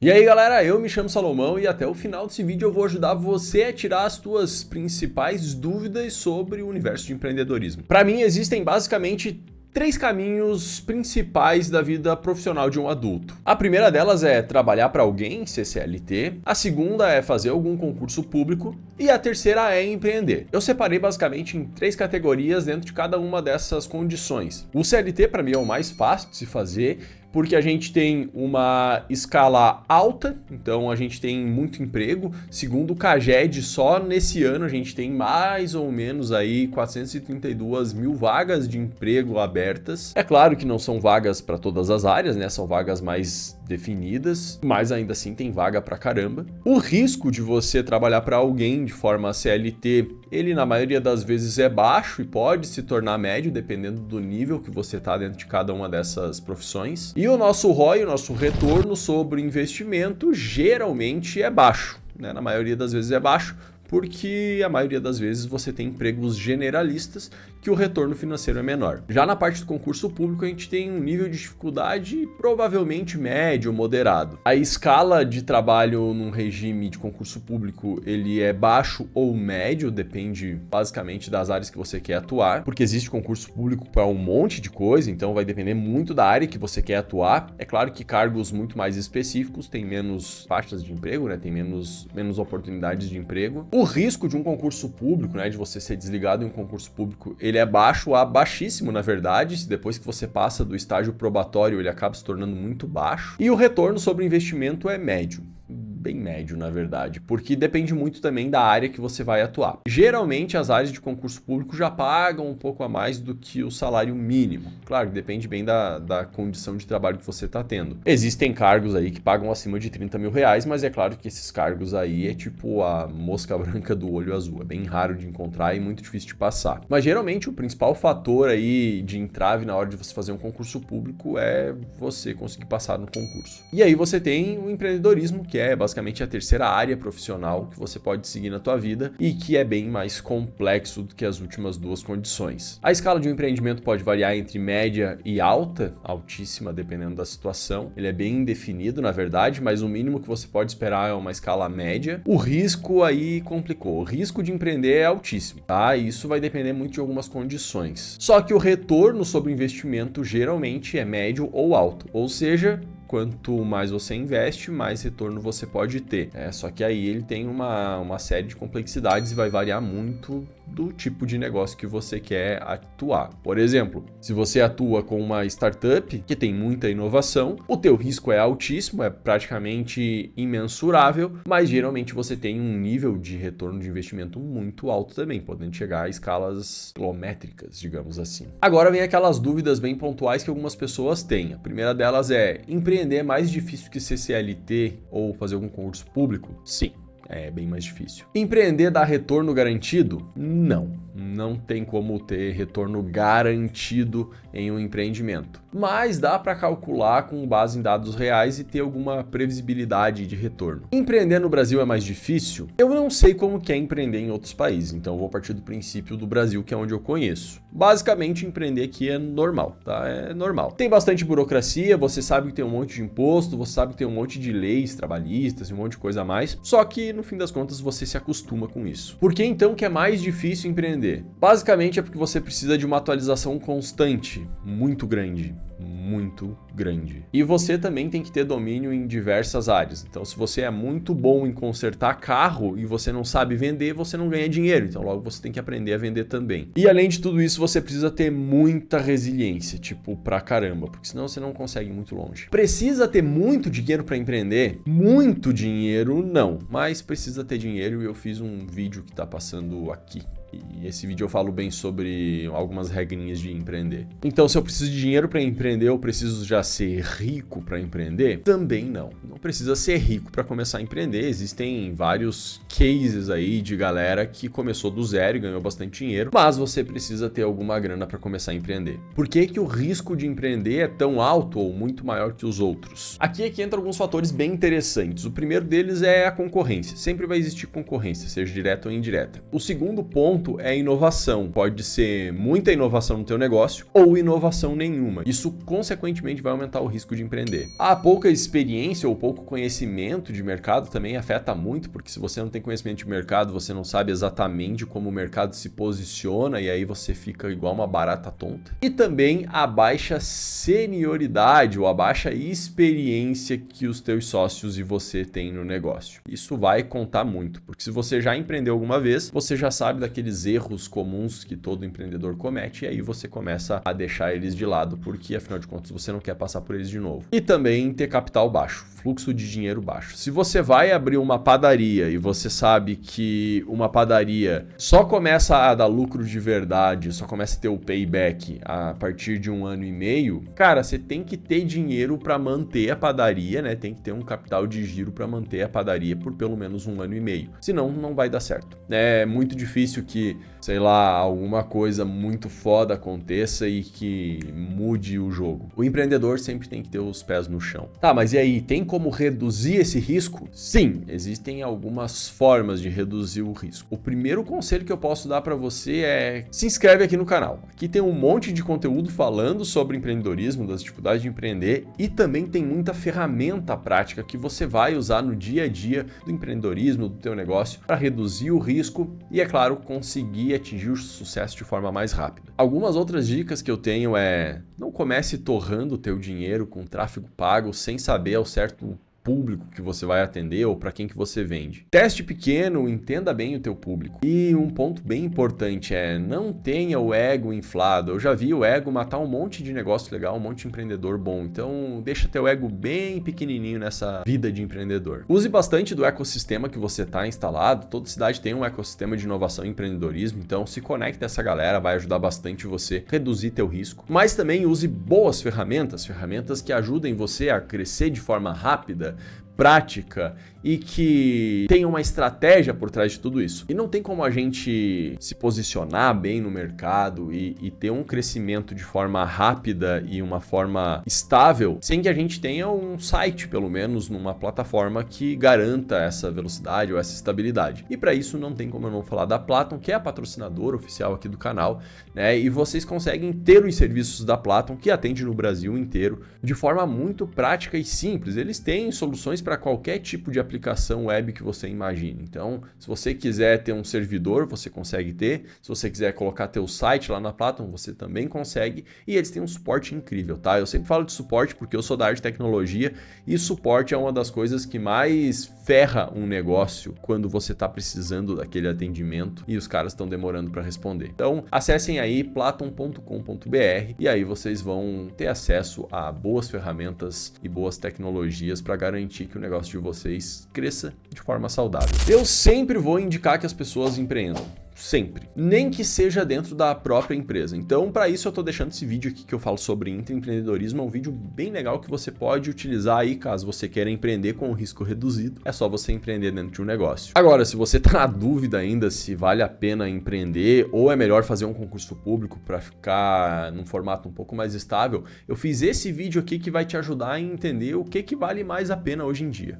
E aí galera, eu me chamo Salomão e até o final desse vídeo eu vou ajudar você a tirar as suas principais dúvidas sobre o universo de empreendedorismo. Para mim existem basicamente três caminhos principais da vida profissional de um adulto. A primeira delas é trabalhar para alguém, ser CLT. A segunda é fazer algum concurso público. E a terceira é empreender. Eu separei basicamente em três categorias dentro de cada uma dessas condições. O CLT para mim é o mais fácil de se fazer, porque a gente tem uma escala alta, então a gente tem muito emprego. Segundo o CAGED, só nesse ano a gente tem mais ou menos aí 432 mil vagas de emprego abertas. É claro que não são vagas para todas as áreas, né? São vagas mais definidas, mas ainda assim tem vaga pra caramba. O risco de você trabalhar para alguém de forma CLT, ele na maioria das vezes é baixo e pode se tornar médio, dependendo do nível que você está dentro de cada uma dessas profissões. E o nosso ROI, o nosso retorno sobre investimento, geralmente é baixo, né? Na maioria das vezes é baixo, porque a maioria das vezes você tem empregos generalistas que o retorno financeiro é menor. Já na parte do concurso público, a gente tem um nível de dificuldade provavelmente médio ou moderado. A escala de trabalho num regime de concurso público, ele é baixo ou médio, depende basicamente das áreas que você quer atuar, porque existe concurso público para um monte de coisa, então vai depender muito da área que você quer atuar. É claro que cargos muito mais específicos têm menos faixas de emprego, né? Tem menos oportunidades de emprego. O risco de um concurso público, né, de você ser desligado em um concurso público, ele é baixo a baixíssimo, na verdade. Depois que você passa do estágio probatório, ele acaba se tornando muito baixo. E o retorno sobre investimento é médio. Bem médio, na verdade, porque depende muito também da área que você vai atuar. Geralmente, as áreas de concurso público já pagam um pouco a mais do que o salário mínimo. Claro, depende bem da condição de trabalho que você está tendo. Existem cargos aí que pagam acima de 30 mil reais, mas é claro que esses cargos aí é tipo a mosca branca do olho azul. É bem raro de encontrar e muito difícil de passar. Mas geralmente, o principal fator aí de entrave na hora de você fazer um concurso público é você conseguir passar no concurso. E aí você tem o empreendedorismo, que é basicamente a terceira área profissional que você pode seguir na tua vida e que é bem mais complexo do que as últimas duas condições. A escala de um empreendimento pode variar entre média e alta, altíssima, dependendo da situação. Ele é bem indefinido, na verdade, mas o mínimo que você pode esperar é uma escala média. O risco aí complicou. O risco de empreender é altíssimo, tá? E isso vai depender muito de algumas condições. Só que o retorno sobre o investimento geralmente é médio ou alto, ou seja, quanto mais você investe, mais retorno você pode ter. Só que aí ele tem uma série de complexidades e vai variar muito do tipo de negócio que você quer atuar. Por exemplo, se você atua com uma startup que tem muita inovação, o teu risco é altíssimo, é praticamente imensurável, mas geralmente você tem um nível de retorno de investimento muito alto também, podendo chegar a escalas quilométricas, digamos assim. Agora vem aquelas dúvidas bem pontuais que algumas pessoas têm. A primeira delas é: empreender é mais difícil que ser CLT ou fazer algum concurso público? Sim. É bem mais difícil. Empreender dá retorno garantido? Não tem como ter retorno garantido em um empreendimento. Mas dá para calcular com base em dados reais e ter alguma previsibilidade de retorno. Empreender no Brasil é mais difícil? Eu não sei como que é empreender em outros países, então eu vou partir do princípio do Brasil, que é onde eu conheço. Basicamente, empreender aqui é normal, tá? É normal. Tem bastante burocracia, você sabe que tem um monte de imposto, você sabe que tem um monte de leis trabalhistas e um monte de coisa a mais, só que no fim das contas você se acostuma com isso. Por que então que é mais difícil empreender? Basicamente é porque você precisa de uma atualização constante, muito grande. E você também tem que ter domínio em diversas áreas. Então, se você é muito bom em consertar carro e você não sabe vender, você não ganha dinheiro. Então, logo você tem que aprender a vender também. E além de tudo isso, você precisa ter muita resiliência, tipo, pra caramba, porque senão você não consegue ir muito longe. Precisa ter muito dinheiro para empreender? Muito dinheiro, não. Mas precisa ter dinheiro e eu fiz um vídeo que tá passando aqui. E esse vídeo eu falo bem sobre algumas regrinhas de empreender. Então, se eu preciso de dinheiro para empreender, eu preciso já ser rico para empreender? Também não. Não precisa ser rico para começar a empreender. Existem vários cases aí de galera que começou do zero e ganhou bastante dinheiro, mas você precisa ter alguma grana para começar a empreender. Por que que o risco de empreender é tão alto ou muito maior que os outros? Aqui é que entram alguns fatores bem interessantes. O primeiro deles é a concorrência. Sempre vai existir concorrência, seja direta ou indireta. O segundo ponto é inovação. Pode ser muita inovação no teu negócio ou inovação nenhuma. Isso, consequentemente, vai aumentar o risco de empreender. A pouca experiência ou pouco conhecimento de mercado também afeta muito, porque se você não tem conhecimento de mercado, você não sabe exatamente como o mercado se posiciona e aí você fica igual uma barata tonta. E também a baixa senioridade ou a baixa experiência que os teus sócios e você têm no negócio. Isso vai contar muito, porque se você já empreendeu alguma vez, você já sabe daqueles erros comuns que todo empreendedor comete e aí você começa a deixar eles de lado, porque afinal de contas você não quer passar por eles de novo. E também ter capital baixo, fluxo de dinheiro baixo. Se você vai abrir uma padaria e você sabe que uma padaria só começa a dar lucro de verdade, só começa a ter o payback a partir de 1 ano e meio, cara, você tem que ter dinheiro para manter a padaria, né? Tem que ter um capital de giro para manter a padaria por pelo menos 1 ano e meio. Senão, não vai dar certo. É muito difícil que, sei lá, alguma coisa muito foda aconteça e que mude o jogo. O empreendedor sempre tem que ter os pés no chão. Tá, mas e aí, tem como reduzir esse risco? Sim, existem algumas formas de reduzir o risco. O primeiro conselho que eu posso dar para você é: se inscreve aqui no canal. Aqui tem um monte de conteúdo falando sobre empreendedorismo, das dificuldades de empreender e também tem muita ferramenta prática que você vai usar no dia a dia do empreendedorismo, do teu negócio, para reduzir o risco e, é claro, conseguir atingir o sucesso de forma mais rápida. Algumas outras dicas que eu tenho é: não comece torrando o teu dinheiro com tráfego pago sem saber ao certo público que você vai atender ou para quem que você vende. Teste pequeno, entenda bem o teu público. E um ponto bem importante é: não tenha o ego inflado. Eu já vi o ego matar um monte de negócio legal, um monte de empreendedor bom. Então, deixa teu ego bem pequenininho nessa vida de empreendedor. Use bastante do ecossistema que você está instalado. Toda cidade tem um ecossistema de inovação e empreendedorismo, então se conecte a essa galera, vai ajudar bastante você a reduzir teu risco. Mas também use boas ferramentas que ajudem você a crescer de forma rápida, prática e que tenha uma estratégia por trás de tudo isso. E não tem como a gente se posicionar bem no mercado e ter um crescimento de forma rápida e uma forma estável sem que a gente tenha um site, pelo menos numa plataforma que garanta essa velocidade ou essa estabilidade. E para isso não tem como eu não falar da Platon, que é a patrocinadora oficial aqui do canal, né? E vocês conseguem ter os serviços da Platon, que atende no Brasil inteiro de forma muito prática e simples. Eles têm soluções para qualquer tipo de aplicação web que você imagine. Então, se você quiser ter um servidor, você consegue ter. Se você quiser colocar teu site lá na Platon, você também consegue. E eles têm um suporte incrível, tá? Eu sempre falo de suporte porque eu sou da área de tecnologia e suporte é uma das coisas que mais ferra um negócio quando você está precisando daquele atendimento e os caras estão demorando para responder. Então, acessem aí platon.com.br e aí vocês vão ter acesso a boas ferramentas e boas tecnologias para garantir que o negócio de vocês cresça de forma saudável. Eu sempre vou indicar que as pessoas empreendam. Sempre. Nem que seja dentro da própria empresa. Então, para isso eu tô deixando esse vídeo aqui que eu falo sobre intraempreendedorismo. É um vídeo bem legal que você pode utilizar aí caso você queira empreender com um risco reduzido. É só você empreender dentro de um negócio. Agora, se você tá na dúvida ainda se vale a pena empreender ou é melhor fazer um concurso público para ficar num formato um pouco mais estável, eu fiz esse vídeo aqui que vai te ajudar a entender o que vale mais a pena hoje em dia.